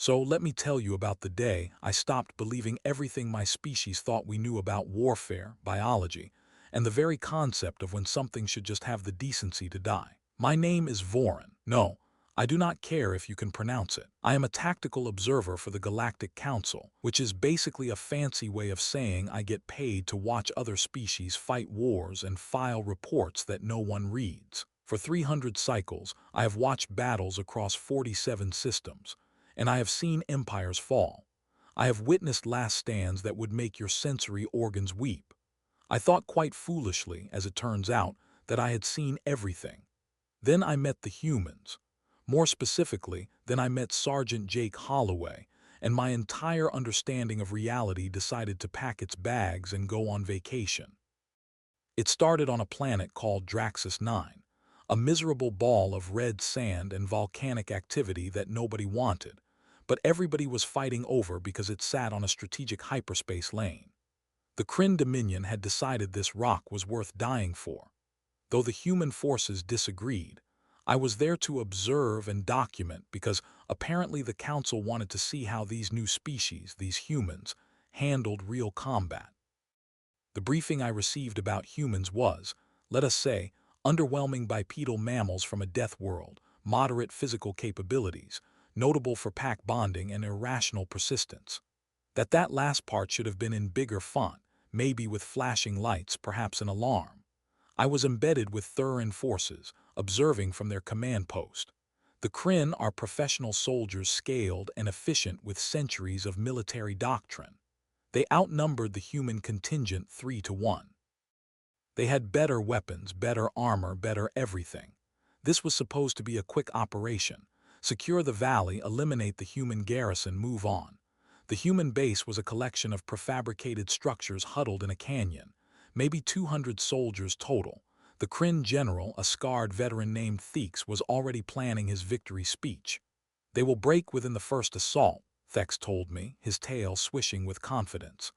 So let me tell you about the day I stopped believing everything my species thought we knew about warfare, biology, and the very concept of when something should just have the decency to die. My name is Voran. No, I do not care if you can pronounce it. I am a tactical observer for the Galactic Council, which is basically a fancy way of saying I get paid to watch other species fight wars and file reports that no one reads. For 300 cycles, I have watched battles across 47 systems, and I have seen empires fall. I have witnessed last stands that would make your sensory organs weep. I thought quite foolishly, as it turns out, that I had seen everything. Then I met the humans. More specifically, then I met Sergeant Jake Holloway, and my entire understanding of reality decided to pack its bags and go on vacation. It started on a planet called Draxus 9, a miserable ball of red sand and volcanic activity that nobody wanted, but everybody was fighting over because it sat on a strategic hyperspace lane. The Crin Dominion had decided this rock was worth dying for. Though the human forces disagreed, I was there to observe and document because apparently the Council wanted to see how these new species, these humans, handled real combat. The briefing I received about humans was, let us say, underwhelming bipedal mammals from a death world, moderate physical capabilities, notable for pack bonding and irrational persistence. That last part should have been in bigger font, maybe with flashing lights, perhaps an alarm. I was embedded with Thurin forces, observing from their command post. The Crin are professional soldiers scaled and efficient with centuries of military doctrine. They outnumbered the human contingent 3-1. They had better weapons, better armor, better everything. This was supposed to be a quick operation. Secure the valley, eliminate the human garrison, move on. The human base was a collection of prefabricated structures huddled in a canyon, maybe 200 soldiers total. The Crin general, a scarred veteran named Thex, was already planning his victory speech. They will break within the first assault, Thex told me, his tail swishing with confidence.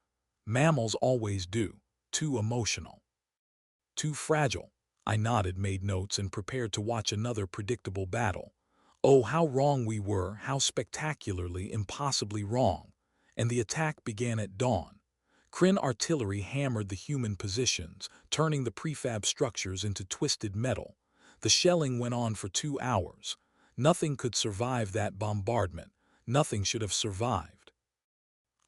Mammals always do. Too emotional. Too fragile. I nodded, made notes, and prepared to watch another predictable battle. Oh, how wrong we were, how spectacularly, impossibly wrong. And the attack began at dawn. Crin artillery hammered the human positions, turning the prefab structures into twisted metal. The shelling went on for 2 hours. Nothing could survive that bombardment. Nothing should have survived.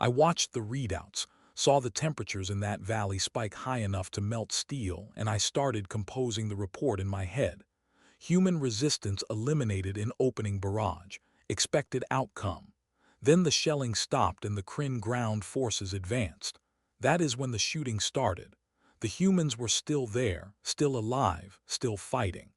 I watched the readouts, saw the temperatures in that valley spike high enough to melt steel, and I started composing the report in my head. Human resistance eliminated in opening barrage. Expected outcome. Then the shelling stopped and the Crin ground forces advanced. That is when the shooting started. The humans were still there, still alive, still fighting.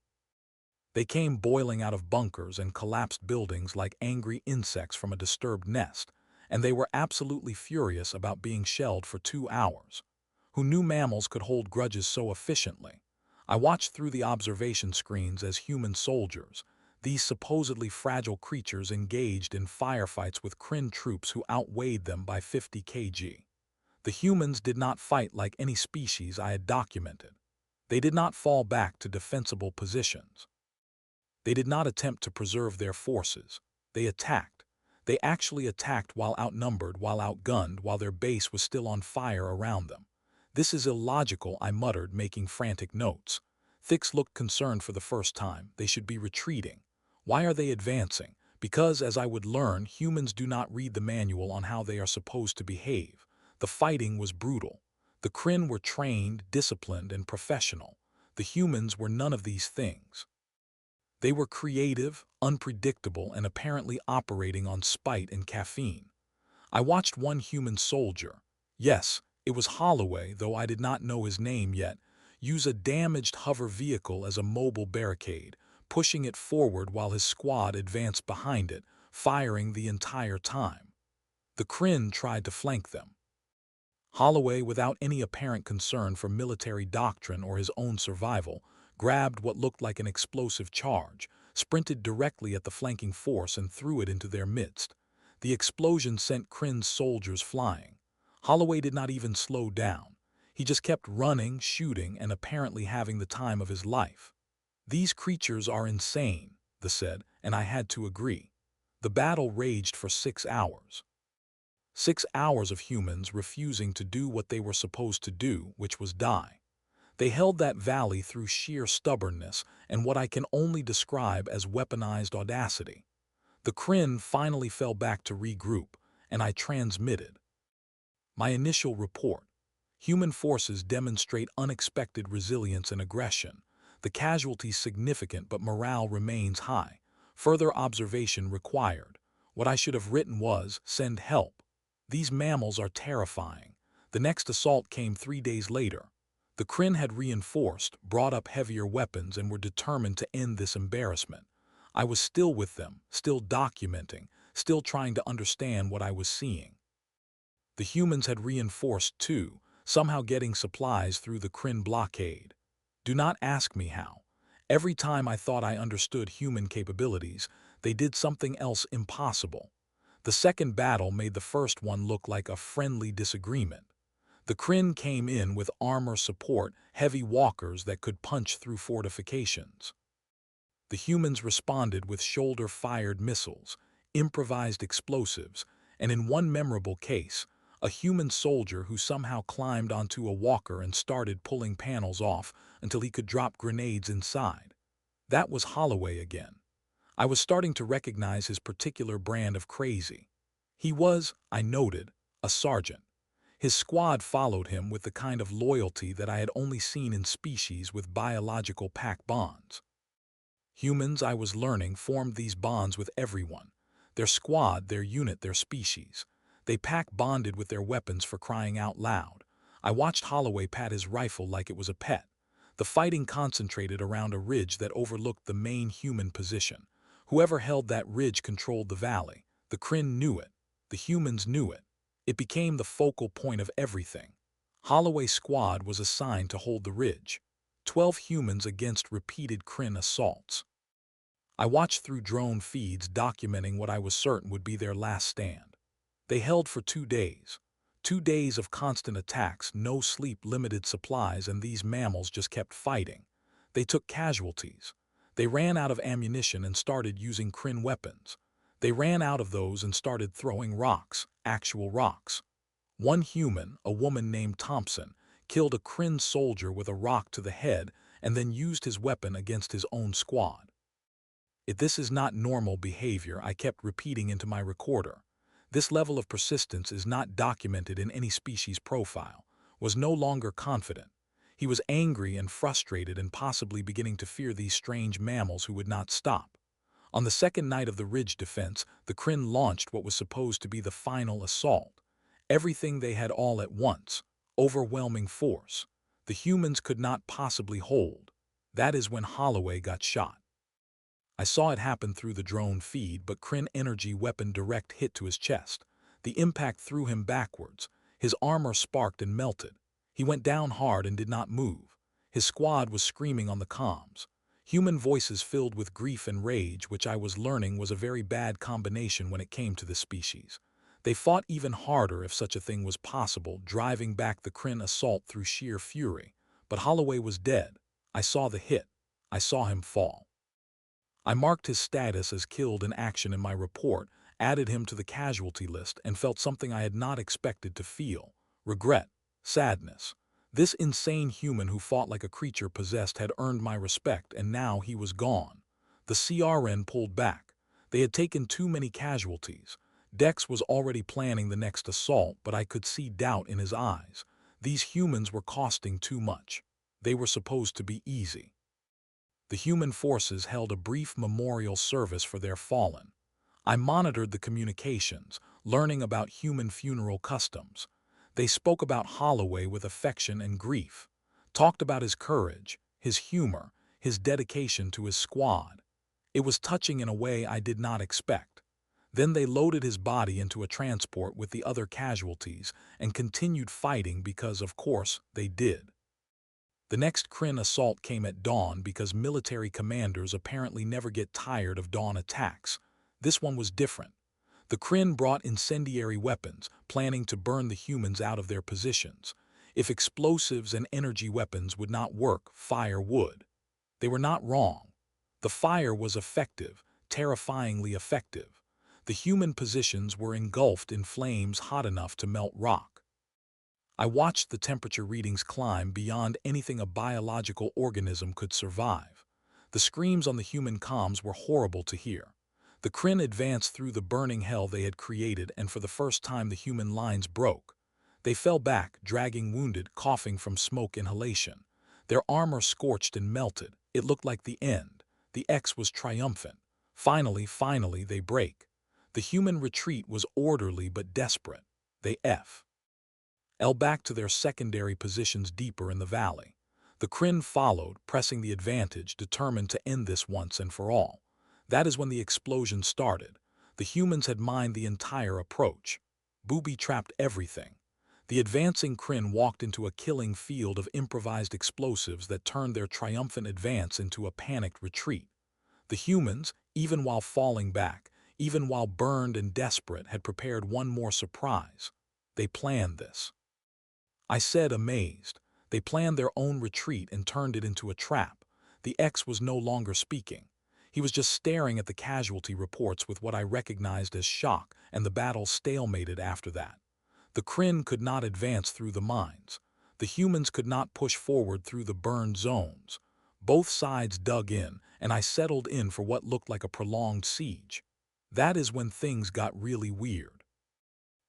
They came boiling out of bunkers and collapsed buildings like angry insects from a disturbed nest, and they were absolutely furious about being shelled for 2 hours. Who knew mammals could hold grudges so efficiently? I watched through the observation screens as human soldiers, these supposedly fragile creatures, engaged in firefights with Crin troops who outweighed them by 50 kg. The humans did not fight like any species I had documented. They did not fall back to defensible positions. They did not attempt to preserve their forces. They attacked. They actually attacked while outnumbered, while outgunned, while their base was still on fire around them. This is illogical, I muttered, making frantic notes. Thix looked concerned for the first time. They should be retreating. Why are they advancing? Because, as I would learn, humans do not read the manual on how they are supposed to behave. The fighting was brutal. The Crin were trained, disciplined, and professional. The humans were none of these things. They were creative, unpredictable, and apparently operating on spite and caffeine. I watched one human soldier, yes, it was Holloway, though I did not know his name yet, use a damaged hover vehicle as a mobile barricade, pushing it forward while his squad advanced behind it, firing the entire time. The Crin tried to flank them. Holloway, without any apparent concern for military doctrine or his own survival, grabbed what looked like an explosive charge, sprinted directly at the flanking force and threw it into their midst. The explosion sent Crin's soldiers flying. Holloway did not even slow down. He just kept running, shooting, and apparently having the time of his life. These creatures are insane, they said, and I had to agree. The battle raged for 6 hours. 6 hours of humans refusing to do what they were supposed to do, which was die. They held that valley through sheer stubbornness and what I can only describe as weaponized audacity. The Crin finally fell back to regroup, and I transmitted. My initial report. Human forces demonstrate unexpected resilience and aggression. The casualties significant, but morale remains high. Further observation required. What I should have written was, send help. These mammals are terrifying. The next assault came 3 days later. The Crin had reinforced, brought up heavier weapons, and were determined to end this embarrassment. I was still with them, still documenting, still trying to understand what I was seeing. The humans had reinforced too, somehow getting supplies through the Crin blockade. Do not ask me how. Every time I thought I understood human capabilities, they did something else impossible. The second battle made the first one look like a friendly disagreement. The Crin came in with armor support, heavy walkers that could punch through fortifications. The humans responded with shoulder-fired missiles, improvised explosives, and in one memorable case, a human soldier who somehow climbed onto a walker and started pulling panels off until he could drop grenades inside. That was Holloway again. I was starting to recognize his particular brand of crazy. He was, I noted, a sergeant. His squad followed him with the kind of loyalty that I had only seen in species with biological pack bonds. Humans, I was learning, formed these bonds with everyone. Their squad, their unit, their species. They pack-bonded with their weapons for crying out loud. I watched Holloway pat his rifle like it was a pet. The fighting concentrated around a ridge that overlooked the main human position. Whoever held that ridge controlled the valley. The Crin knew it. The humans knew it. It became the focal point of everything. Holloway's squad was assigned to hold the ridge. 12 humans against repeated Crin assaults. I watched through drone feeds documenting what I was certain would be their last stand. They held for 2 days. 2 days of constant attacks, no sleep, limited supplies, and these mammals just kept fighting. They took casualties. They ran out of ammunition and started using Crin weapons. They ran out of those and started throwing rocks, actual rocks. One human, a woman named Thompson, killed a Crin soldier with a rock to the head and then used his weapon against his own squad. If this is not normal behavior, I kept repeating into my recorder. This level of persistence is not documented in any species profile. Was no longer confident. He was angry and frustrated and possibly beginning to fear these strange mammals who would not stop. On the second night of the ridge defense, the Crin launched what was supposed to be the final assault. Everything they had all at once. Overwhelming force. The humans could not possibly hold. That is when Holloway got shot. I saw it happen through the drone feed, but Crin energy weapon direct hit to his chest. The impact threw him backwards. His armor sparked and melted. He went down hard and did not move. His squad was screaming on the comms. Human voices filled with grief and rage, which I was learning was a very bad combination when it came to this species. They fought even harder, if such a thing was possible, driving back the Crin assault through sheer fury. But Holloway was dead. I saw the hit. I saw him fall. I marked his status as killed in action in my report, added him to the casualty list, and felt something I had not expected to feel: regret, sadness. This insane human who fought like a creature possessed had earned my respect, and now he was gone. The CRN pulled back. They had taken too many casualties. Dex was already planning the next assault, but I could see doubt in his eyes. These humans were costing too much. They were supposed to be easy. The human forces held a brief memorial service for their fallen. I monitored the communications, learning about human funeral customs. They spoke about Holloway with affection and grief, talked about his courage, his humor, his dedication to his squad. It was touching in a way I did not expect. Then they loaded his body into a transport with the other casualties and continued fighting because, of course, they did. The next Crin assault came at dawn because military commanders apparently never get tired of dawn attacks. This one was different. The Crin brought incendiary weapons, planning to burn the humans out of their positions. If explosives and energy weapons would not work, fire would. They were not wrong. The fire was effective, terrifyingly effective. The human positions were engulfed in flames hot enough to melt rock. I watched the temperature readings climb beyond anything a biological organism could survive. The screams on the human comms were horrible to hear. The Crin advanced through the burning hell they had created, and for the first time the human lines broke. They fell back, dragging wounded, coughing from smoke inhalation. Their armor scorched and melted. It looked like the end. The X was triumphant. Finally, they break. The human retreat was orderly but desperate. They fell back to their secondary positions deeper in the valley. The Crin followed, pressing the advantage, determined to end this once and for all. That is when the explosion started. The humans had mined the entire approach, booby-trapped everything. The advancing Crin walked into a killing field of improvised explosives that turned their triumphant advance into a panicked retreat. The humans, even while falling back, even while burned and desperate, had prepared one more surprise. They planned this. I said, amazed. They planned their own retreat and turned it into a trap. The X was no longer speaking. He was just staring at the casualty reports with what I recognized as shock, and the battle stalemated after that. The Crin could not advance through the mines. The humans could not push forward through the burned zones. Both sides dug in, and I settled in for what looked like a prolonged siege. That is when things got really weird.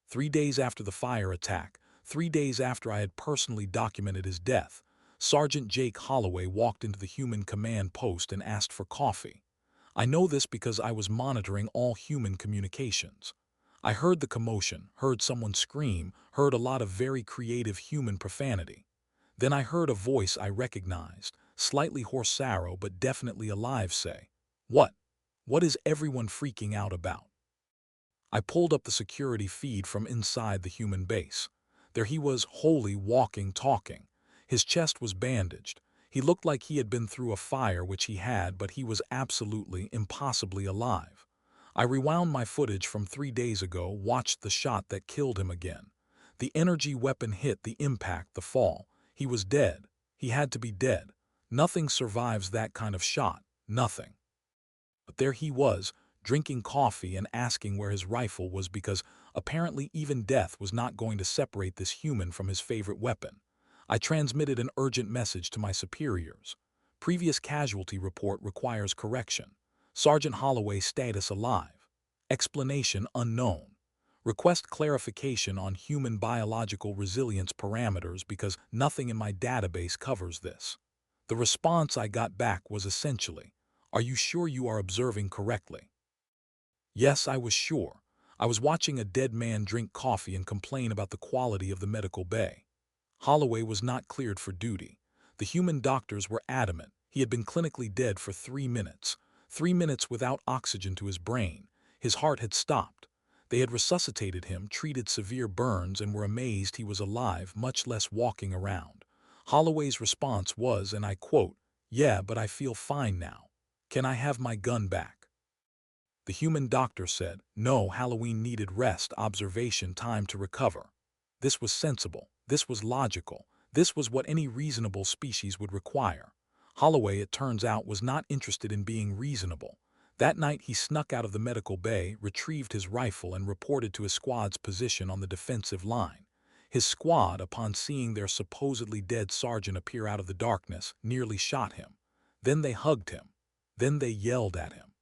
3 days after the fire attack, 3 days after I had personally documented his death, Sergeant Jake Holloway walked into the human command post and asked for coffee. I know this because I was monitoring all human communications. I heard the commotion, heard someone scream, heard a lot of very creative human profanity. Then I heard a voice I recognized, slightly hoarse but definitely alive, say, "What? What is everyone freaking out about?" I pulled up the security feed from inside the human base. There he was, wholly walking, talking. His chest was bandaged. He looked like he had been through a fire, which he had, but he was absolutely, impossibly alive. I rewound my footage from 3 days ago, watched the shot that killed him again. The energy weapon hit, the impact, the fall. He was dead. He had to be dead. Nothing survives that kind of shot. Nothing. But there he was, drinking coffee and asking where his rifle was, because apparently even death was not going to separate this human from his favorite weapon. I transmitted an urgent message to my superiors. Previous casualty report requires correction. Sergeant Holloway status alive. Explanation unknown. Request clarification on human biological resilience parameters because nothing in my database covers this. The response I got back was essentially, "Are you sure you are observing correctly?" Yes, I was sure. I was watching a dead man drink coffee and complain about the quality of the medical bay. Holloway was not cleared for duty. The human doctors were adamant. He had been clinically dead for 3 minutes. 3 minutes without oxygen to his brain. His heart had stopped. They had resuscitated him, treated severe burns, and were amazed he was alive, much less walking around. Holloway's response was, and I quote, "Yeah, but I feel fine now. Can I have my gun back?" The human doctor said, "No, Halloween needed rest, observation, time to recover." This was sensible. This was logical. This was what any reasonable species would require. Holloway, it turns out, was not interested in being reasonable. That night he snuck out of the medical bay, retrieved his rifle, and reported to his squad's position on the defensive line. His squad, upon seeing their supposedly dead sergeant appear out of the darkness, nearly shot him. Then they hugged him. Then they yelled at him.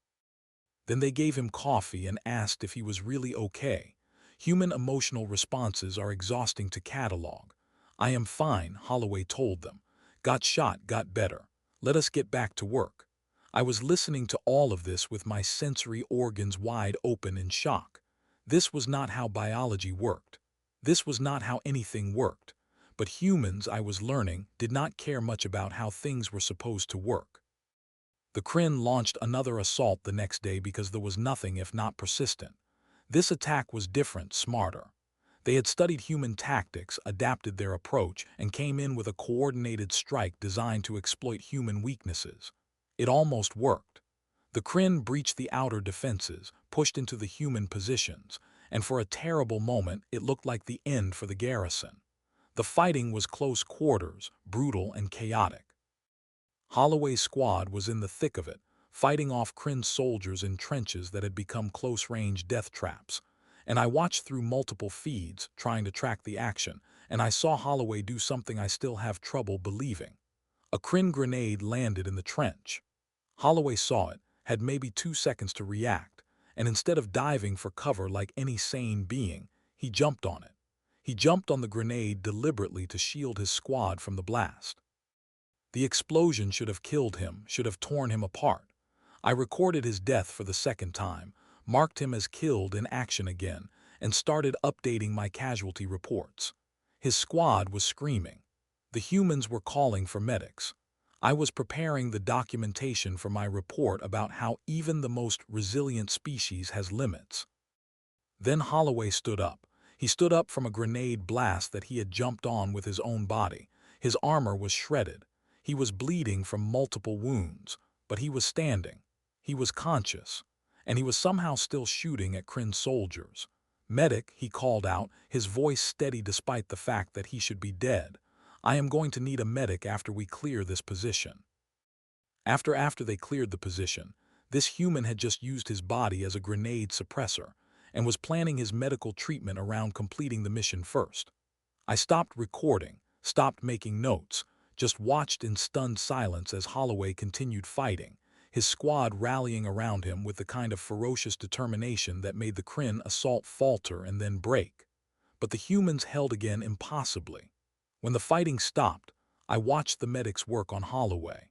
Then they gave him coffee and asked if he was really okay. Human emotional responses are exhausting to catalog. "I am fine," Holloway told them. "Got shot, got better. Let us get back to work." I was listening to all of this with my sensory organs wide open in shock. This was not how biology worked. This was not how anything worked. But humans, I was learning, did not care much about how things were supposed to work. The Crin launched another assault the next day because there was nothing if not persistent. This attack was different, smarter. They had studied human tactics, adapted their approach, and came in with a coordinated strike designed to exploit human weaknesses. It almost worked. The Crin breached the outer defenses, pushed into the human positions, and for a terrible moment it looked like the end for the garrison. The fighting was close quarters, brutal and chaotic. Holloway's squad was in the thick of it, fighting off Crin's soldiers in trenches that had become close-range death traps. And I watched through multiple feeds, trying to track the action, and I saw Holloway do something I still have trouble believing. A Crin grenade landed in the trench. Holloway saw it, had maybe 2 seconds to react, and instead of diving for cover like any sane being, he jumped on it. He jumped on the grenade deliberately to shield his squad from the blast. The explosion should have killed him, should have torn him apart. I recorded his death for the second time, marked him as killed in action again, and started updating my casualty reports. His squad was screaming. The humans were calling for medics. I was preparing the documentation for my report about how even the most resilient species has limits. Then Holloway stood up. He stood up from a grenade blast that he had jumped on with his own body. His armor was shredded. He was bleeding from multiple wounds, but he was standing. He was conscious, and he was somehow still shooting at Crin's soldiers. "Medic," he called out, his voice steady despite the fact that he should be dead. "I am going to need a medic after we clear this position." After they cleared the position, this human had just used his body as a grenade suppressor and was planning his medical treatment around completing the mission first. I stopped recording, stopped making notes, just watched in stunned silence as Holloway continued fighting, his squad rallying around him with the kind of ferocious determination that made the Crin assault falter and then break. But the humans held again impossibly. When the fighting stopped, I watched the medics work on Holloway.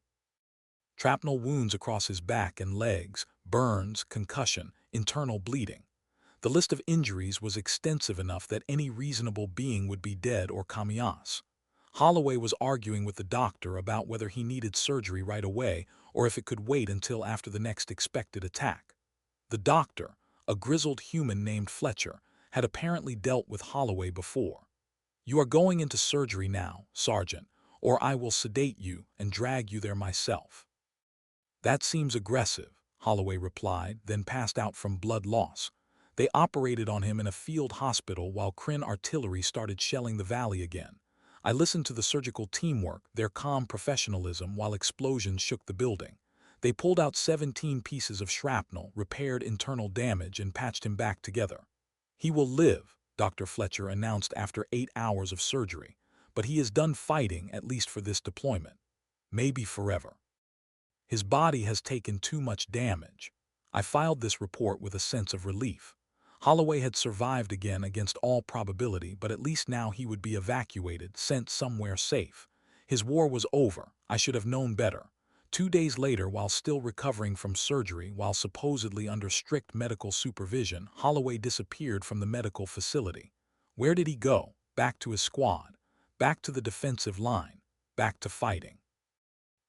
Shrapnel wounds across his back and legs, burns, concussion, internal bleeding. The list of injuries was extensive enough that any reasonable being would be dead or commiase. Holloway was arguing with the doctor about whether he needed surgery right away or if it could wait until after the next expected attack. The doctor, a grizzled human named Fletcher, had apparently dealt with Holloway before. "You are going into surgery now, Sergeant, or I will sedate you and drag you there myself." "That seems aggressive," Holloway replied, then passed out from blood loss. They operated on him in a field hospital while Crin artillery started shelling the valley again. I listened to the surgical teamwork, their calm professionalism while explosions shook the building. They pulled out 17 pieces of shrapnel, repaired internal damage, and patched him back together. "He will live," Dr. Fletcher announced after 8 hours of surgery, "but he is done fighting, at least for this deployment. Maybe forever. His body has taken too much damage." I filed this report with a sense of relief. Holloway had survived again against all probability, but at least now he would be evacuated, sent somewhere safe. His war was over. I should have known better. 2 days later, while still recovering from surgery, while supposedly under strict medical supervision, Holloway disappeared from the medical facility. Where did he go? Back to his squad. Back to the defensive line. Back to fighting.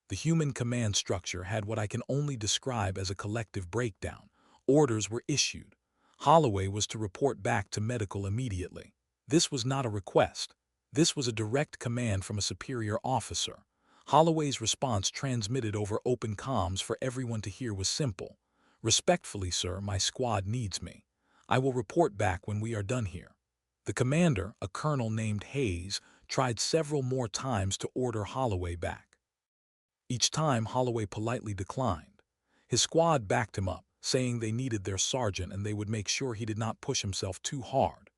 The human command structure had what I can only describe as a collective breakdown. Orders were issued. Holloway was to report back to medical immediately. This was not a request. This was a direct command from a superior officer. Holloway's response, transmitted over open comms for everyone to hear, was simple. "Respectfully, sir, my squad needs me. I will report back when we are done here." The commander, a colonel named Hayes, tried several more times to order Holloway back. Each time, Holloway politely declined. His squad backed him up, saying they needed their sergeant and they would make sure he did not push himself too hard.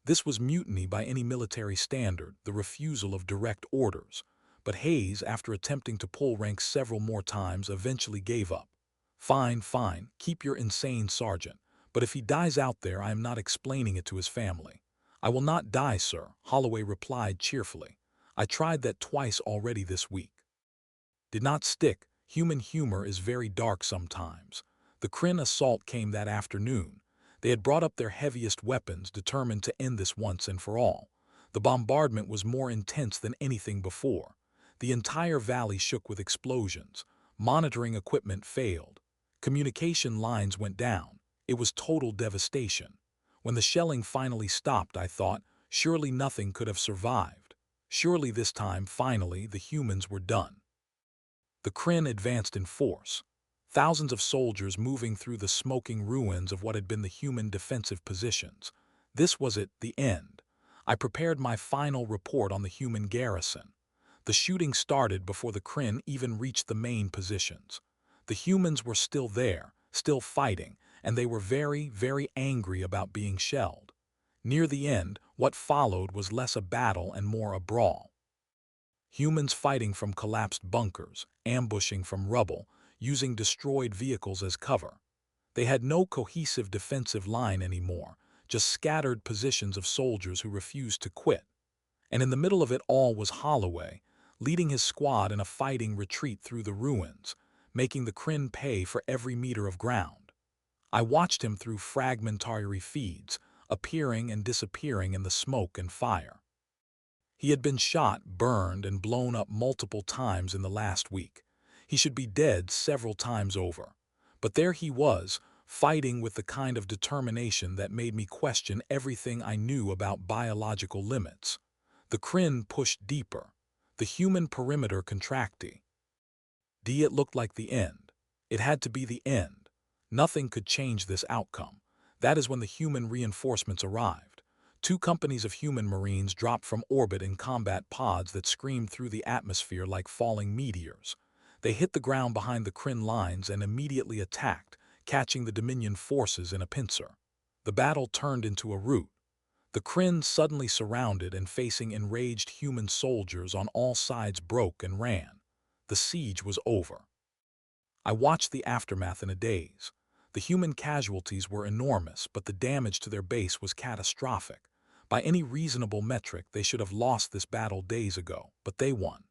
This was mutiny by any military standard, the refusal of direct orders. But Hayes, after attempting to pull rank several more times, eventually gave up. "Fine, fine, keep your insane sergeant. But if he dies out there, I am not explaining it to his family." "I will not die, sir," Holloway replied cheerfully. "I tried that twice already this week." Did not stick. Human humor is very dark sometimes. The Crin assault came that afternoon. They had brought up their heaviest weapons, determined to end this once and for all. The bombardment was more intense than anything before. The entire valley shook with explosions. Monitoring equipment failed. Communication lines went down. It was total devastation. When the shelling finally stopped, I thought, surely nothing could have survived. Surely this time, finally, the humans were done. The Crin advanced in force. Thousands of soldiers moving through the smoking ruins of what had been the human defensive positions. This was it, the end. I prepared my final report on the human garrison. The shooting started before the Crin even reached the main positions. The humans were still there, still fighting, and they were very, very angry about being shelled. Near the end, what followed was less a battle and more a brawl. Humans fighting from collapsed bunkers, ambushing from rubble, using destroyed vehicles as cover. They had no cohesive defensive line anymore, just scattered positions of soldiers who refused to quit. And in the middle of it all was Holloway, leading his squad in a fighting retreat through the ruins, making the Crin pay for every meter of ground. I watched him through fragmentary feeds, appearing and disappearing in the smoke and fire. He had been shot, burned, and blown up multiple times in the last week. He should be dead several times over. But there he was, fighting with the kind of determination that made me question everything I knew about biological limits. The Crin pushed deeper, the human perimeter contracted. It looked like the end. It had to be the end. Nothing could change this outcome. That is when the human reinforcements arrived. 2 companies of human marines dropped from orbit in combat pods that screamed through the atmosphere like falling meteors. They hit the ground behind the Crin lines and immediately attacked, catching the Dominion forces in a pincer. The battle turned into a rout. The Crin, suddenly surrounded and facing enraged human soldiers on all sides, broke and ran. The siege was over. I watched the aftermath in a daze. The human casualties were enormous, but the damage to their base was catastrophic. By any reasonable metric, they should have lost this battle days ago, but they won.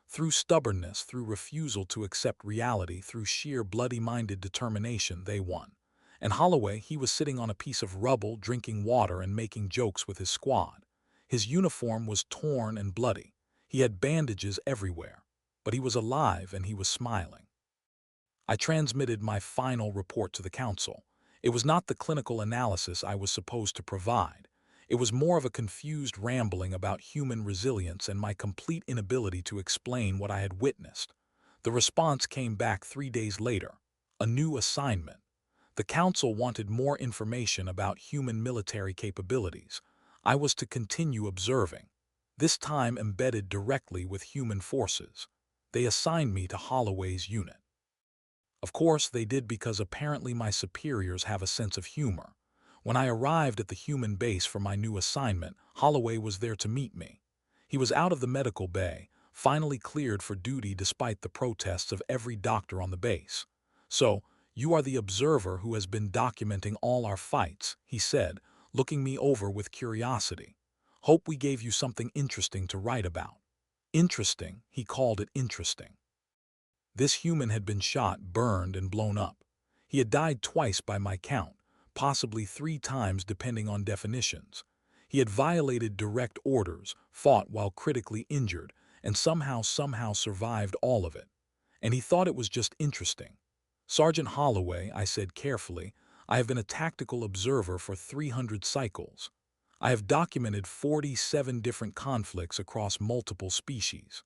Through stubbornness, through refusal to accept reality, through sheer bloody-minded determination, they won. And Holloway, he was sitting on a piece of rubble, drinking water and making jokes with his squad. His uniform was torn and bloody. He had bandages everywhere. But he was alive and he was smiling. I transmitted my final report to the council. It was not the clinical analysis I was supposed to provide. It was more of a confused rambling about human resilience and my complete inability to explain what I had witnessed. The response came back 3 days later. A new assignment. The council wanted more information about human military capabilities. I was to continue observing, this time embedded directly with human forces. They assigned me to Holloway's unit. Of course, they did because apparently my superiors have a sense of humor. When I arrived at the human base for my new assignment, Holloway was there to meet me. He was out of the medical bay, finally cleared for duty despite the protests of every doctor on the base. "So, you are the observer who has been documenting all our fights," he said, looking me over with curiosity. "Hope we gave you something interesting to write about." Interesting, he called it interesting. This human had been shot, burned, and blown up. He had died twice by my count, possibly 3 times depending on definitions. He had violated direct orders, fought while critically injured, and somehow survived all of it. And he thought it was just interesting. "Sergeant Holloway," I said carefully, "I have been a tactical observer for 300 cycles. I have documented 47 different conflicts across multiple species.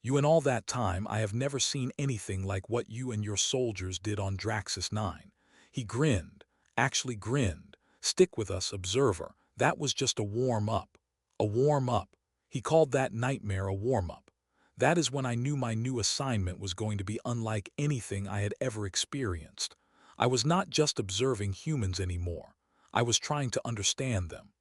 You, in all that time, I have never seen anything like what you and your soldiers did on Draxus 9. He grinned, actually grinned. "Stick with us, observer. That was just a warm-up. A warm-up." He called that nightmare a warm-up. That is when I knew my new assignment was going to be unlike anything I had ever experienced. I was not just observing humans anymore. I was trying to understand them.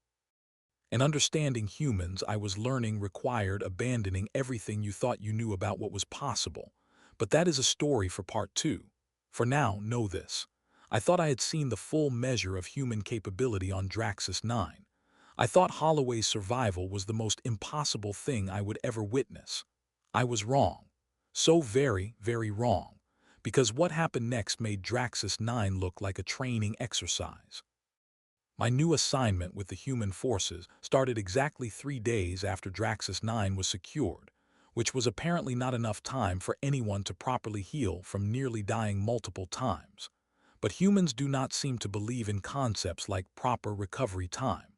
And understanding humans, I was learning, required abandoning everything you thought you knew about what was possible. But that is a story for part 2. For now, know this. I thought I had seen the full measure of human capability on Draxus 9. I thought Holloway's survival was the most impossible thing I would ever witness. I was wrong. So very, very wrong. Because what happened next made Draxus 9 look like a training exercise. My new assignment with the human forces started exactly 3 days after Draxus 9 was secured, which was apparently not enough time for anyone to properly heal from nearly dying multiple times. But humans do not seem to believe in concepts like proper recovery time.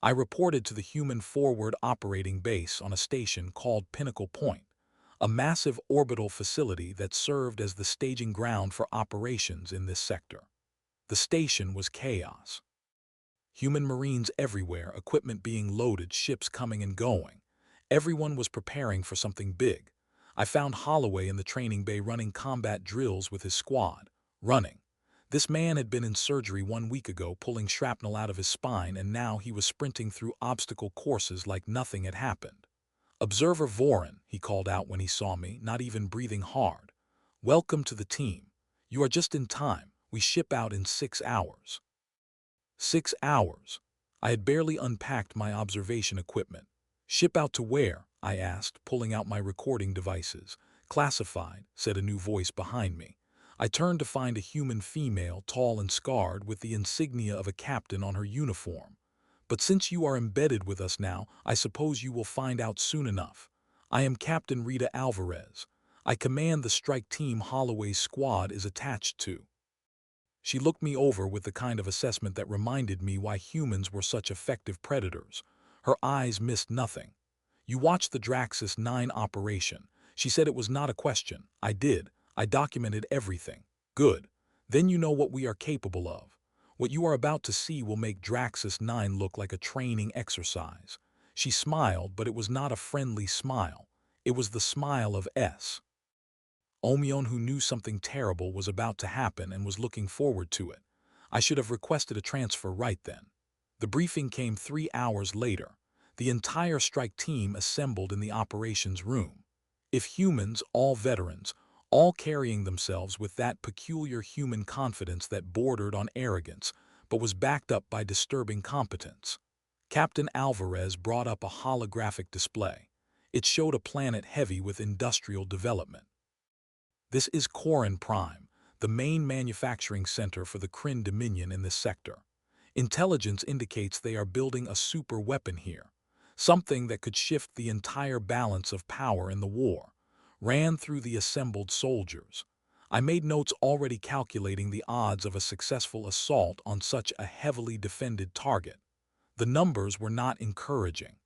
I reported to the human forward operating base on a station called Pinnacle Point, a massive orbital facility that served as the staging ground for operations in this sector. The station was chaos. Human marines everywhere, equipment being loaded, ships coming and going. Everyone was preparing for something big. I found Holloway in the training bay running combat drills with his squad. Running. This man had been in surgery 1 week ago, pulling shrapnel out of his spine, and now he was sprinting through obstacle courses like nothing had happened. "Observer Voran," he called out when he saw me, not even breathing hard. "Welcome to the team. You are just in time. We ship out in 6 hours." 6 hours. I had barely unpacked my observation equipment. "Ship out to where?" I asked, pulling out my recording devices. "Classified," said a new voice behind me. I turned to find a human female, tall and scarred, with the insignia of a captain on her uniform. "But since you are embedded with us now, I suppose you will find out soon enough. I am Captain Rita Alvarez. I command the strike team Holloway's squad is attached to." She looked me over with the kind of assessment that reminded me why humans were such effective predators. Her eyes missed nothing. "You watched the Draxus 9 operation." She said it was not a question. "I did. I documented everything." "Good. Then you know what we are capable of. What you are about to see will make Draxus 9 look like a training exercise." She smiled, but it was not a friendly smile. It was the smile of S. Omion, who knew something terrible was about to happen and was looking forward to it. I should have requested a transfer right then. The briefing came 3 hours later. The entire strike team assembled in the operations room. If humans, all veterans, all carrying themselves with that peculiar human confidence that bordered on arrogance, but was backed up by disturbing competence. Captain Alvarez brought up a holographic display. It showed a planet heavy with industrial development. "This is Corin Prime, the main manufacturing center for the Crin Dominion in this sector. Intelligence indicates they are building a super weapon here, something that could shift the entire balance of power in the war," ran through the assembled soldiers. I made notes already calculating the odds of a successful assault on such a heavily defended target. The numbers were not encouraging.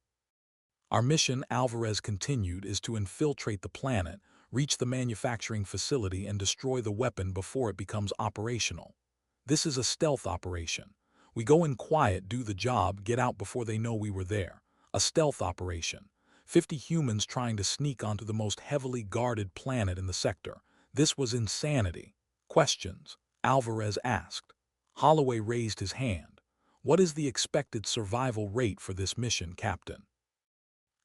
"Our mission," Alvarez continued, "is to infiltrate the planet, reach the manufacturing facility, and destroy the weapon before it becomes operational. This is a stealth operation. We go in quiet, do the job, get out before they know we were there. A stealth operation. 50 humans trying to sneak onto the most heavily guarded planet in the sector. This was insanity." "Questions?" Alvarez asked. Holloway raised his hand. "What is the expected survival rate for this mission, Captain?"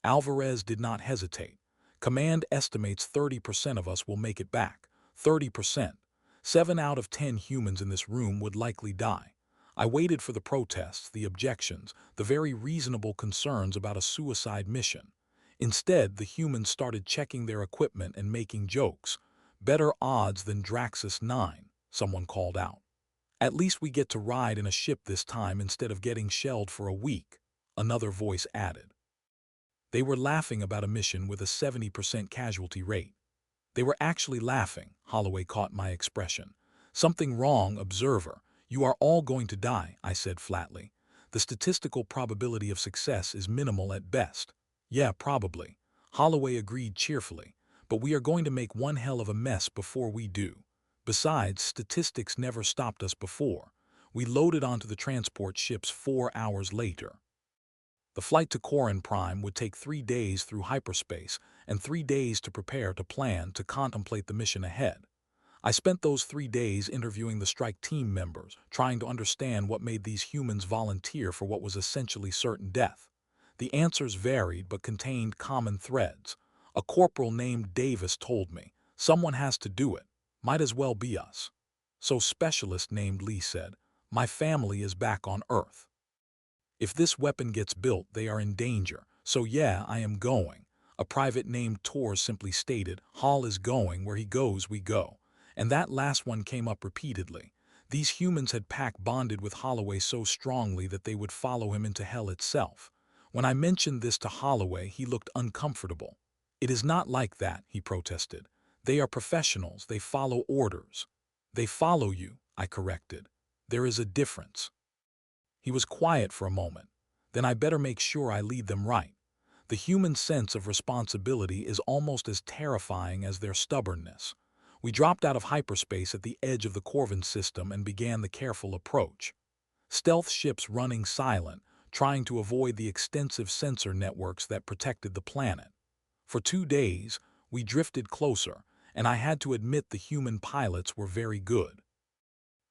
Alvarez did not hesitate. "Command estimates 30% of us will make it back. 30%. 7 out of 10 humans in this room would likely die." I waited for the protests, the objections, the very reasonable concerns about a suicide mission. Instead, the humans started checking their equipment and making jokes. "Better odds than Draxus 9, someone called out. "At least we get to ride in a ship this time instead of getting shelled for a week," another voice added. They were laughing about a mission with a 70% casualty rate. They were actually laughing. Holloway caught my expression. "Something wrong, observer. You are all going to die," I said flatly. "The statistical probability of success is minimal at best." "Yeah, probably," Holloway agreed cheerfully. "But we are going to make one hell of a mess before we do. Besides, statistics never stopped us before." We loaded onto the transport ships 4 hours later. The flight to Corin Prime would take 3 days through hyperspace and 3 days to prepare, to plan, to contemplate the mission ahead. I spent those 3 days interviewing the strike team members, trying to understand what made these humans volunteer for what was essentially certain death. The answers varied but contained common threads. A corporal named Davis told me, "Someone has to do it. Might as well be us." So specialist named Lee said, "My family is back on Earth. If this weapon gets built, they are in danger. So yeah, I am going." A private named Torres simply stated, "Hall is going. Where he goes, we go." And that last one came up repeatedly. These humans had pack bonded with Holloway so strongly that they would follow him into hell itself. When I mentioned this to Holloway, he looked uncomfortable. "It is not like that," he protested. "They are professionals. They follow orders." "They follow you," I corrected. "There is a difference." He was quiet for a moment. "Then I better make sure I lead them right." The human sense of responsibility is almost as terrifying as their stubbornness. We dropped out of hyperspace at the edge of the Corvin system and began the careful approach. Stealth ships running silent, trying to avoid the extensive sensor networks that protected the planet. For 2 days, We drifted closer, and I had to admit the human pilots were very good.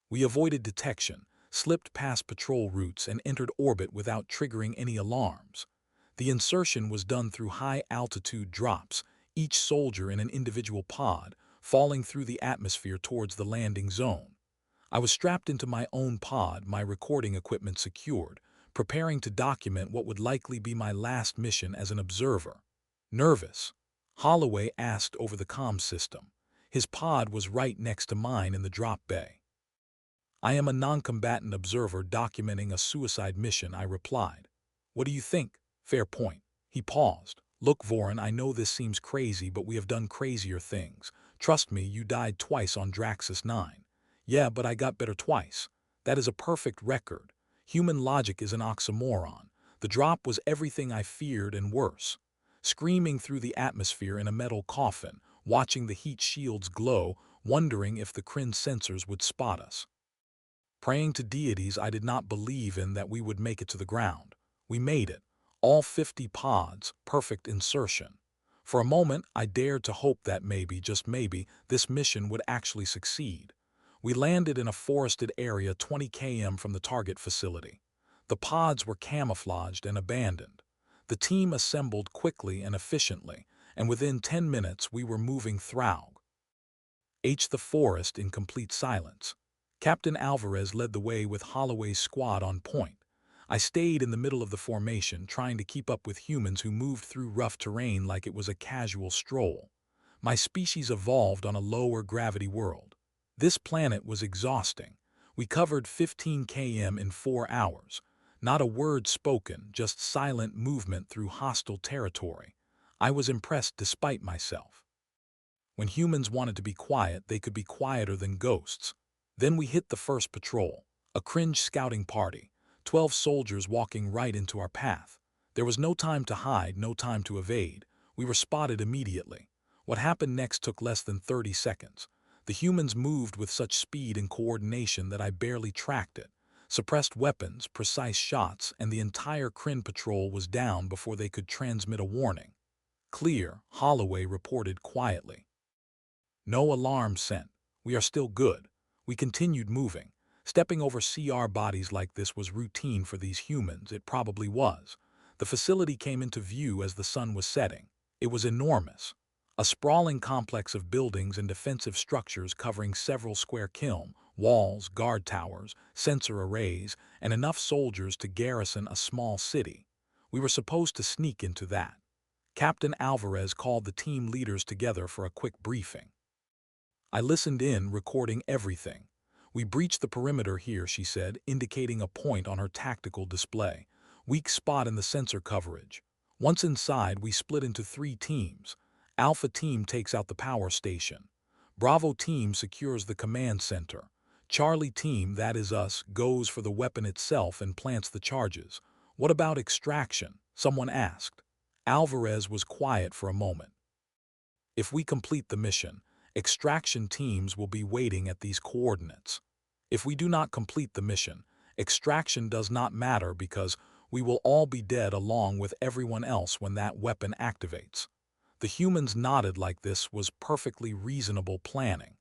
We avoided detection, slipped past patrol routes, and entered orbit without triggering any alarms. The insertion was done through high-altitude drops, each soldier in an individual pod, falling through the atmosphere towards the landing zone. I was strapped into my own pod, my recording equipment secured, preparing to document what would likely be my last mission as an observer. Nervous? Holloway asked over the comm system. His pod was right next to mine in the drop bay. I am a non-combatant observer documenting a suicide mission, I replied. What do you think? Fair point. He paused. Look, Voran, I know this seems crazy, but we have done crazier things. Trust me, you died twice on Draxus 9. Yeah, but I got better twice. That is a perfect record. Human logic is an oxymoron. The drop was everything I feared and worse. Screaming through the atmosphere in a metal coffin, watching the heat shields glow, wondering if the Crin sensors would spot us. Praying to deities I did not believe in that we would make it to the ground. We made it. All 50 pods, perfect insertion. For a moment, I dared to hope that maybe, just maybe, this mission would actually succeed. We landed in a forested area 20 km from the target facility. The pods were camouflaged and abandoned. The team assembled quickly and efficiently, and within 10 minutes we were moving through the forest in complete silence. Captain Alvarez led the way with Holloway's squad on point. I stayed in the middle of the formation, trying to keep up with humans who moved through rough terrain like it was a casual stroll. My species evolved on a lower gravity world. This planet was exhausting. We covered 15 km in 4 hours. Not a word spoken, just silent movement through hostile territory. I was impressed despite myself. When humans wanted to be quiet, they could be quieter than ghosts. Then we hit the first patrol, a cringe scouting party, 12 soldiers walking right into our path. There was no time to hide, no time to evade. We were spotted immediately. What happened next took less than 30 seconds. The humans moved with such speed and coordination that I barely tracked it. Suppressed weapons, precise shots, and the entire Crin patrol was down before they could transmit a warning. Clear, Holloway reported quietly. No alarm sent. We are still good. We continued moving. Stepping over CR bodies like this was routine for these humans. It probably was. The facility came into view as the sun was setting. It was enormous. A sprawling complex of buildings and defensive structures covering several square km, walls, guard towers, sensor arrays, and enough soldiers to garrison a small city. We were supposed to sneak into that. Captain Alvarez called the team leaders together for a quick briefing. I listened in, recording everything. We breached the perimeter here, she said, indicating a point on her tactical display. Weak spot in the sensor coverage. Once inside, we split into 3 teams. Alpha team takes out the power station. Bravo team secures the command center. Charlie team, that is us, goes for the weapon itself and plants the charges. What about extraction? Someone asked. Alvarez was quiet for a moment. If we complete the mission, extraction teams will be waiting at these coordinates. If we do not complete the mission, extraction does not matter because we will all be dead along with everyone else when that weapon activates. The humans nodded like this was perfectly reasonable planning.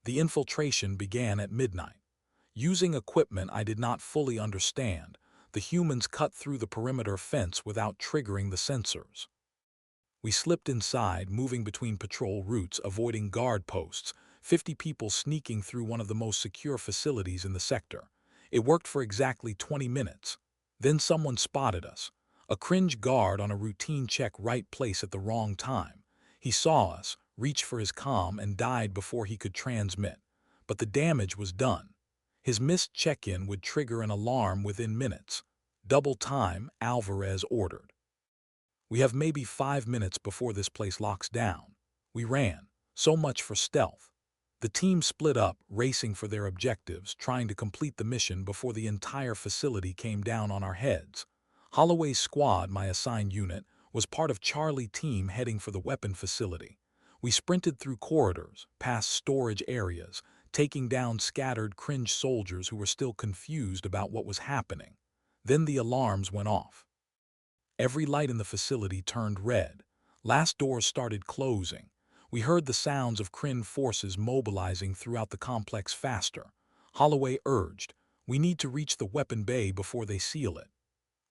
The infiltration began at midnight. Using equipment I did not fully understand, the humans cut through the perimeter fence without triggering the sensors. We slipped inside, moving between patrol routes, avoiding guard posts, 50 people sneaking through one of the most secure facilities in the sector. It worked for exactly 20 minutes. Then someone spotted us. A cringe guard on a routine check, right place at the wrong time. He saw us, reached for his comm, and died before he could transmit. But the damage was done. His missed check-in would trigger an alarm within minutes. Double time, Alvarez ordered. We have maybe 5 minutes before this place locks down. We ran. So much for stealth. The team split up, racing for their objectives, trying to complete the mission before the entire facility came down on our heads. Holloway's squad, my assigned unit, was part of Charlie team heading for the weapon facility. We sprinted through corridors, past storage areas, taking down scattered cringe soldiers who were still confused about what was happening. Then the alarms went off. Every light in the facility turned red. Last doors started closing. We heard the sounds of Crin forces mobilizing throughout the complex faster. Holloway urged, "We need to reach the weapon bay before they seal it."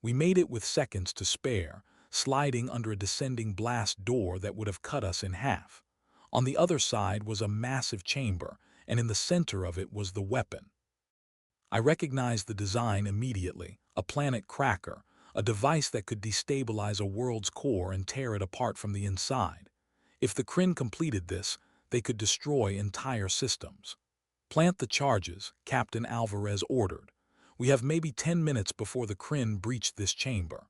We made it with seconds to spare, sliding under a descending blast door that would have cut us in half. On the other side was a massive chamber, and in the center of it was the weapon. I recognized the design immediately, a planet cracker, a device that could destabilize a world's core and tear it apart from the inside. If the Crin completed this, they could destroy entire systems. "Plant the charges," Captain Alvarez ordered. "We have maybe 10 minutes before the Crin breach this chamber."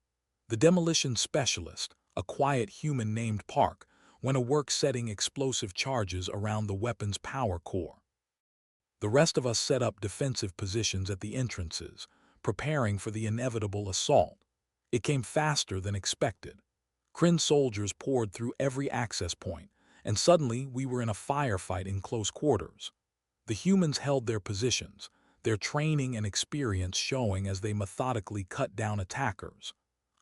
The demolition specialist, a quiet human named Park, went to work setting explosive charges around the weapon's power core. The rest of us set up defensive positions at the entrances, preparing for the inevitable assault. It came faster than expected. Crin soldiers poured through every access point, and suddenly we were in a firefight in close quarters. The humans held their positions, their training and experience showing as they methodically cut down attackers.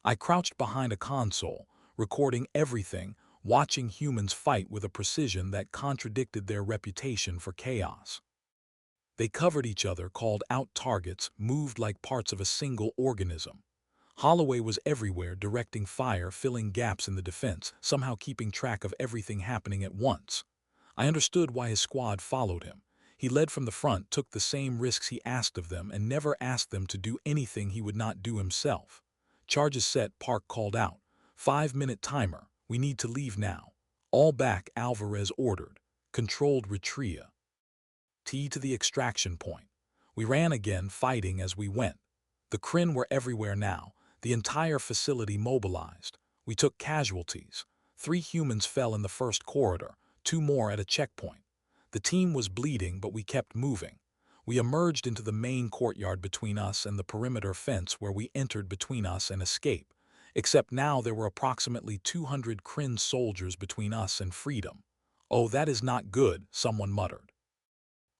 I crouched behind a console, recording everything, watching humans fight with a precision that contradicted their reputation for chaos. They covered each other, called out targets, moved like parts of a single organism. Holloway was everywhere, directing fire, filling gaps in the defense, somehow keeping track of everything happening at once. I understood why his squad followed him. He led from the front, took the same risks he asked of them, and never asked them to do anything he would not do himself. "Charges set," Park called out. 5-minute timer. "We need to leave now." "All back," Alvarez ordered. "Controlled retreat. To the extraction point." We ran again, fighting as we went. The Crin were everywhere now, the entire facility mobilized. We took casualties. 3 humans fell in the first corridor, 2 more at a checkpoint. The team was bleeding, but we kept moving. We emerged into the main courtyard between us and the perimeter fence, where we entered between us and escape. Except now there were approximately 200 Crin soldiers between us and freedom. "Oh, that is not good," someone muttered.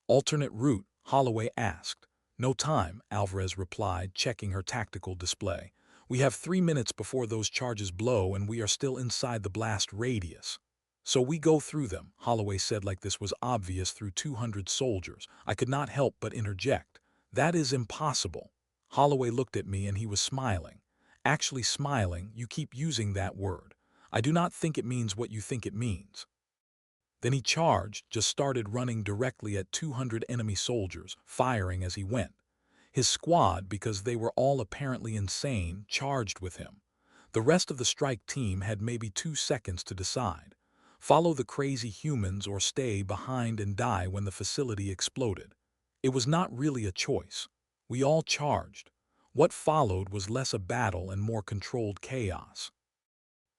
"Alternate route?" Holloway asked. "No time," Alvarez replied, checking her tactical display. "We have 3 minutes before those charges blow, and we are still inside the blast radius." "So we go through them," Holloway said like this was obvious through 200 soldiers. I could not help but interject. "That is impossible." Holloway looked at me and he was smiling. "Actually smiling, you keep using that word. I do not think it means what you think it means." Then he charged, just started running directly at 200 enemy soldiers, firing as he went. His squad, because they were all apparently insane, charged with him. The rest of the strike team had maybe 2 seconds to decide. Follow the crazy humans or stay behind and die when the facility exploded. It was not really a choice. We all charged. What followed was less a battle and more controlled chaos.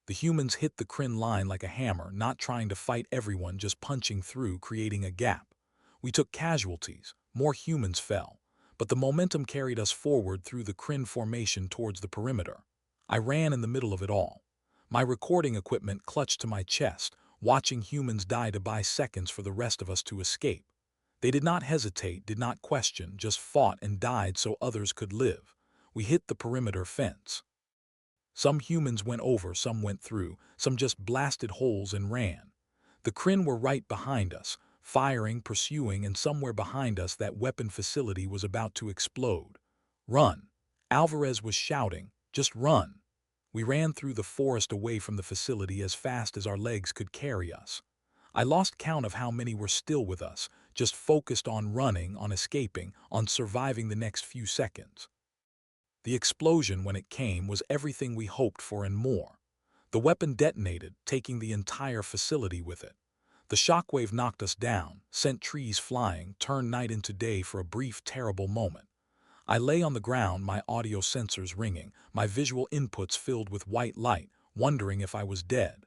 The humans hit the Crin line like a hammer, not trying to fight everyone, just punching through, creating a gap. We took casualties, more humans fell, but the momentum carried us forward through the Crin formation towards the perimeter. I ran in the middle of it all. My recording equipment clutched to my chest, watching humans die to buy seconds for the rest of us to escape. They did not hesitate, did not question, just fought and died so others could live. We hit the perimeter fence. Some humans went over, some went through, some just blasted holes and ran. The Crin were right behind us, firing, pursuing, and somewhere behind us that weapon facility was about to explode. "Run!" Alvarez was shouting. "Just run!" We ran through the forest away from the facility as fast as our legs could carry us. I lost count of how many were still with us, just focused on running, on escaping, on surviving the next few seconds. The explosion, when it came, was everything we hoped for and more. The weapon detonated, taking the entire facility with it. The shockwave knocked us down, sent trees flying, turned night into day for a brief, terrible moment. I lay on the ground, my audio sensors ringing, my visual inputs filled with white light, wondering if I was dead.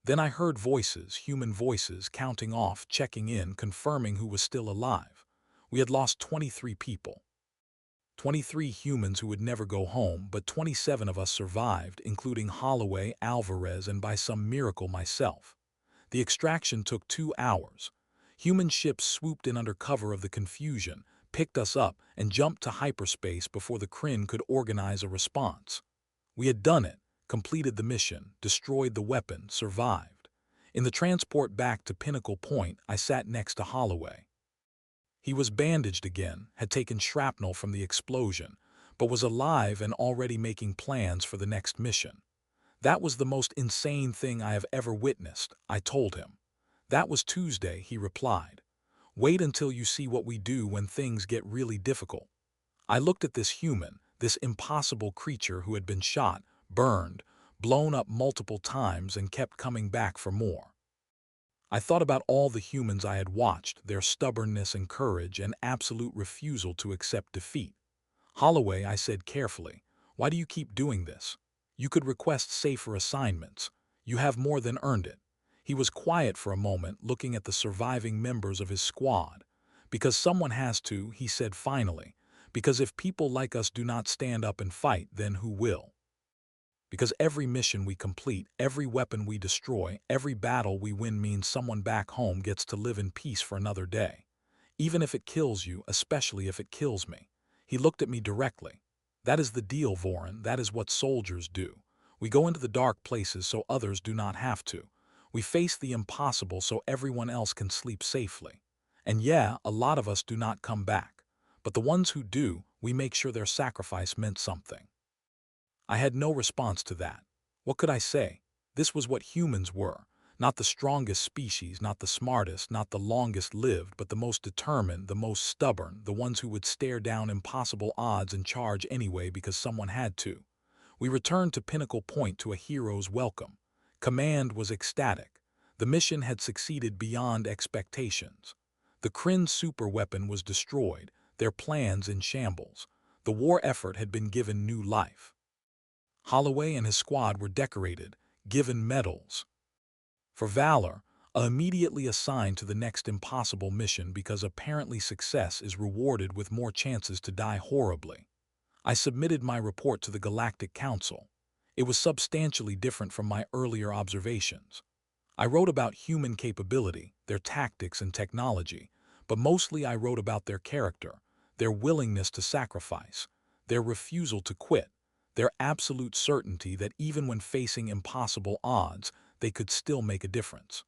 Then I heard voices, human voices, counting off, checking in, confirming who was still alive. We had lost 23 people. 23 humans who would never go home, but 27 of us survived, including Holloway, Alvarez, and by some miracle myself. The extraction took 2 hours. Human ships swooped in under cover of the confusion, picked us up, and jumped to hyperspace before the Crin could organize a response. We had done it, completed the mission, destroyed the weapon, survived. In the transport back to Pinnacle Point, I sat next to Holloway. He was bandaged again, had taken shrapnel from the explosion, but was alive and already making plans for the next mission. That was the most insane thing I have ever witnessed, I told him. That was Tuesday, he replied. Wait until you see what we do when things get really difficult. I looked at this human, this impossible creature who had been shot, burned, blown up multiple times and kept coming back for more. I thought about all the humans I had watched, their stubbornness and courage and absolute refusal to accept defeat. Holloway, I said carefully, why do you keep doing this? You could request safer assignments. You have more than earned it. He was quiet for a moment, looking at the surviving members of his squad. Because someone has to, he said finally. Because if people like us do not stand up and fight, then who will? Because every mission we complete, every weapon we destroy, every battle we win means someone back home gets to live in peace for another day. Even if it kills you, especially if it kills me. He looked at me directly. That is the deal, Voran. That is what soldiers do. We go into the dark places so others do not have to. We face the impossible so everyone else can sleep safely. And yeah, a lot of us do not come back. But the ones who do, we make sure their sacrifice meant something. I had no response to that. What could I say? This was what humans were. Not the strongest species, not the smartest, not the longest lived, but the most determined, the most stubborn, the ones who would stare down impossible odds and charge anyway because someone had to. We returned to Pinnacle Point to a hero's welcome. Command was ecstatic. The mission had succeeded beyond expectations. The Crin superweapon was destroyed, their plans in shambles. The war effort had been given new life. Holloway and his squad were decorated, given medals. For valor, immediately assigned to the next impossible mission because apparently success is rewarded with more chances to die horribly. I submitted my report to the Galactic Council. It was substantially different from my earlier observations. I wrote about human capability, their tactics and technology, but mostly I wrote about their character, their willingness to sacrifice, their refusal to quit, their absolute certainty that even when facing impossible odds, they could still make a difference.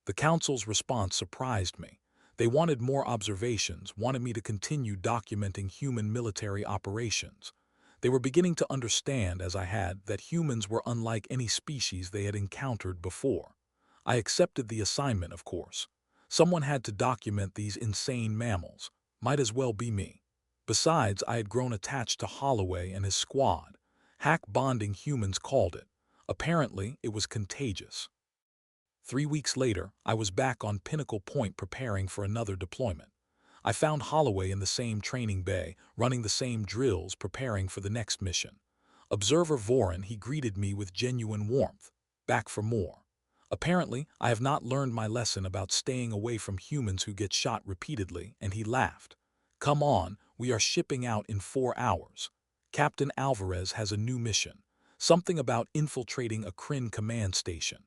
The Council's response surprised me. They wanted more observations, wanted me to continue documenting human military operations. They were beginning to understand, as I had, that humans were unlike any species they had encountered before. I accepted the assignment, of course. Someone had to document these insane mammals. Might as well be me. Besides, I had grown attached to Holloway and his squad. Hack bonding, humans called it. Apparently, it was contagious. 3 weeks later, I was back on Pinnacle Point preparing for another deployment. I found Holloway in the same training bay, running the same drills, preparing for the next mission. Observer Voran, he greeted me with genuine warmth. Back for more. Apparently, I have not learned my lesson about staying away from humans who get shot repeatedly, and he laughed. Come on, we are shipping out in 4 hours. Captain Alvarez has a new mission. Something about infiltrating a Crin command station.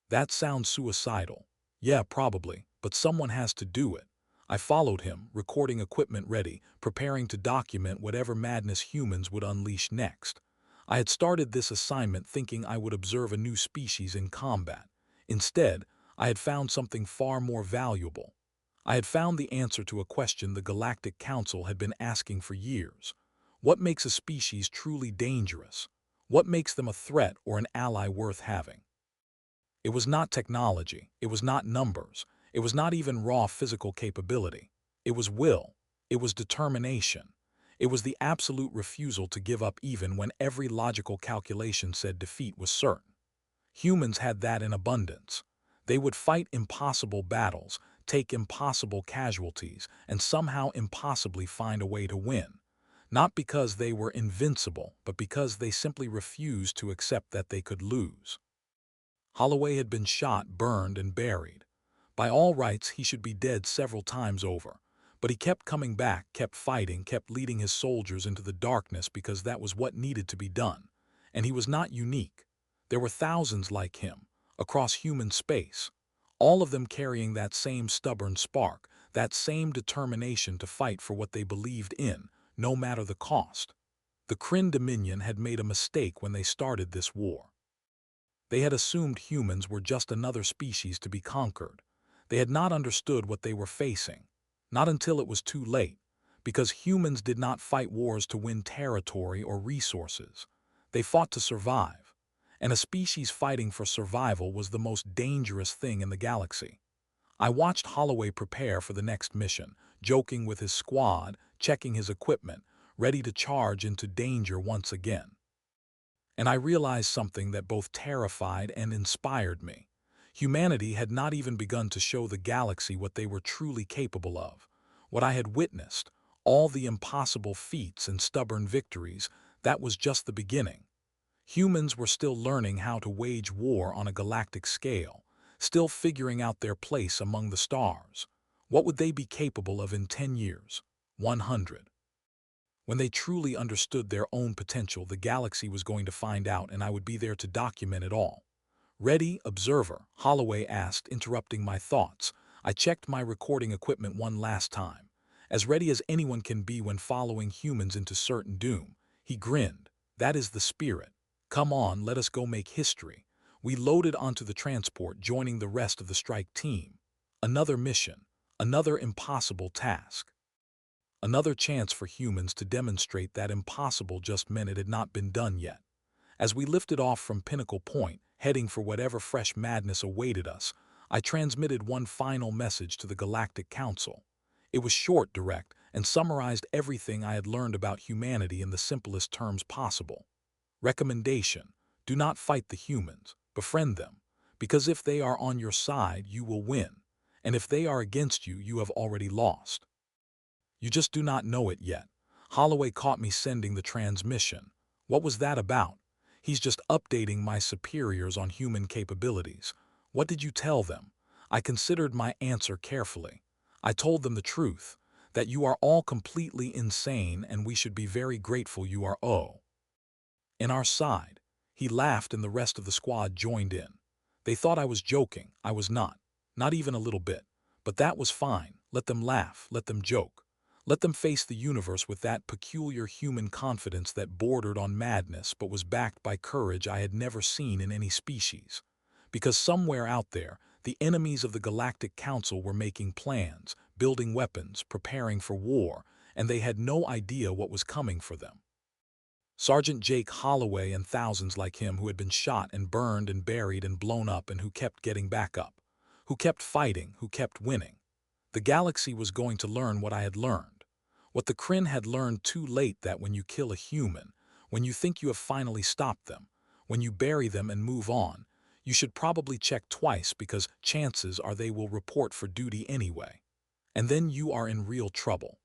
That sounds suicidal. Yeah, probably, but someone has to do it. I followed him, recording equipment ready, preparing to document whatever madness humans would unleash next. I had started this assignment thinking I would observe a new species in combat. Instead, I had found something far more valuable. I had found the answer to a question the Galactic Council had been asking for years. What makes a species truly dangerous? What makes them a threat or an ally worth having? It was not technology, it was not numbers, it was not even raw physical capability. It was will, it was determination. It was the absolute refusal to give up even when every logical calculation said defeat was certain. Humans had that in abundance. They would fight impossible battles, take impossible casualties, and somehow impossibly find a way to win. Not because they were invincible, but because they simply refused to accept that they could lose. Holloway had been shot, burned, and buried. By all rights, he should be dead several times over. But he kept coming back, kept fighting, kept leading his soldiers into the darkness because that was what needed to be done. And he was not unique. There were thousands like him, across human space, all of them carrying that same stubborn spark, that same determination to fight for what they believed in, no matter the cost. The Crin Dominion had made a mistake when they started this war. They had assumed humans were just another species to be conquered. They had not understood what they were facing. Not until it was too late, because humans did not fight wars to win territory or resources. They fought to survive, and a species fighting for survival was the most dangerous thing in the galaxy. I watched Holloway prepare for the next mission, joking with his squad, checking his equipment, ready to charge into danger once again. And I realized something that both terrified and inspired me. Humanity had not even begun to show the galaxy what they were truly capable of. What I had witnessed, all the impossible feats and stubborn victories, that was just the beginning. Humans were still learning how to wage war on a galactic scale, still figuring out their place among the stars. What would they be capable of in 10 years? 100. When they truly understood their own potential, the galaxy was going to find out, and I would be there to document it all. "Ready, observer?" Holloway asked, interrupting my thoughts. I checked my recording equipment one last time. As ready as anyone can be when following humans into certain doom. He grinned. "That is the spirit. Come on, let us go make history." We loaded onto the transport, joining the rest of the strike team. Another mission, another impossible task. Another chance for humans to demonstrate that impossible just meant it had not been done yet. As we lifted off from Pinnacle Point, heading for whatever fresh madness awaited us, I transmitted one final message to the Galactic Council. It was short, direct, and summarized everything I had learned about humanity in the simplest terms possible. Recommendation: do not fight the humans, befriend them, because if they are on your side, you will win, and if they are against you, you have already lost. You just do not know it yet. Holloway caught me sending the transmission. What was that about? He's just updating my superiors on human capabilities. What did you tell them? I considered my answer carefully. I told them the truth, that you are all completely insane and we should be very grateful you are in our side. He laughed and the rest of the squad joined in. They thought I was joking. I was not. Not even a little bit. But that was fine. Let them laugh. Let them joke. Let them face the universe with that peculiar human confidence that bordered on madness but was backed by courage I had never seen in any species. Because somewhere out there, the enemies of the Galactic Council were making plans, building weapons, preparing for war, and they had no idea what was coming for them. Sergeant Jake Holloway and thousands like him who had been shot and burned and buried and blown up and who kept getting back up, who kept fighting, who kept winning. The galaxy was going to learn what I had learned, what the Crin had learned too late, that when you kill a human, when you think you have finally stopped them, when you bury them and move on, you should probably check twice because chances are they will report for duty anyway. And then you are in real trouble.